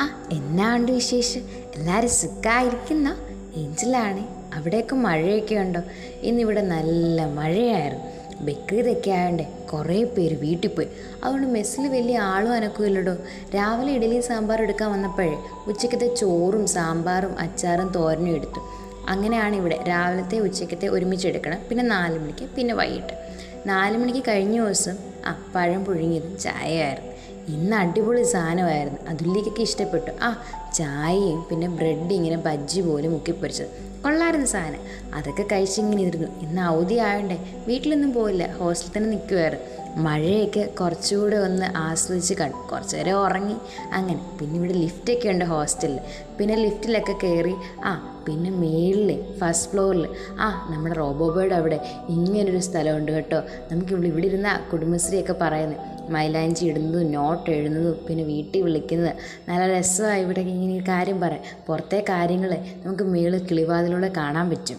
ആ എന്നാണ്ട് വിശേഷം? എല്ലാവരും സുഖമായിരിക്കുന്നോ? ഏഞ്ചലാണ്. അവിടെയൊക്കെ മഴയൊക്കെ ഉണ്ടോ? ഇന്നിവിടെ നല്ല മഴയായിരുന്നു. ബക്രീദൊക്കെ ആയതുകൊണ്ട് കുറേ പേര് വീട്ടിൽ പോയി. അതുകൊണ്ട് മെസ്സിൽ വലിയ ആളും അനക്കുമില്ലടോ. രാവിലെ ഇഡലി സാമ്പാർ എടുക്കാൻ വന്നപ്പോഴേ ഉച്ചക്കത്തെ ചോറും സാമ്പാറും അച്ചാറും തോരനും എടുത്തു. അങ്ങനെയാണ് ഇവിടെ രാവിലത്തെ ഉച്ചക്കത്തെ ഒരുമിച്ചെടുക്കണം. പിന്നെ 4 മണിക്ക്, പിന്നെ വൈകിട്ട് 4 മണിക്ക് കഴിഞ്ഞ ദിവസം പഴം പുഴുങ്ങിയതും ചായയായിരുന്നു. ഇന്ന് അടിപൊളി സാധനമായിരുന്നു. അതുല്ലിക്കൊക്കെ ഇഷ്ടപ്പെട്ടു. ചായയും പിന്നെ ബ്രെഡ് ഇങ്ങനെ ബജ്ജി പോലെ മുക്കിപ്പൊരിച്ചത് കൊള്ളായിരുന്നു സാധനം. അതൊക്കെ കഴിച്ചിങ്ങനെ ഇരുന്നു. ഇന്ന് അവധി ആയതുകൊണ്ടേ വീട്ടിലൊന്നും പോയില്ല, ഹോസ്റ്റലിൽ തന്നെ നിൽക്കുമായിരുന്നു. മഴയൊക്കെ കുറച്ചുകൂടെ ഒന്ന് ആസ്വദിച്ച് കണ്ടു. കുറച്ച് നേരം ഉറങ്ങി. അങ്ങനെ പിന്നെ ഇവിടെ ലിഫ്റ്റൊക്കെ ഉണ്ട് ഹോസ്റ്റലിൽ. പിന്നെ ലിഫ്റ്റിലൊക്കെ കയറി പിന്നെ മേളിൽ ഫസ്റ്റ് ഫ്ലോറിൽ നമ്മുടെ റോബോബേർഡ് അവിടെ ഇങ്ങനൊരു സ്ഥലമുണ്ട് കേട്ടോ. ഇവിടെ ഇരുന്ന കുടുംബശ്രീയൊക്കെ പറയുന്നത് മൈലാഞ്ചി ഇടുന്നതും നോട്ട് എഴുതുന്നതും പിന്നെ വീട്ടിൽ വിളിക്കുന്നത് നല്ല രസമായി. ഇവിടെ ഇങ്ങനെ കാര്യം പറയാം. പുറത്തെ കാര്യങ്ങൾ നമുക്ക് മേളിൽ കിളിവാതിലൂടെ കാണാൻ പറ്റും.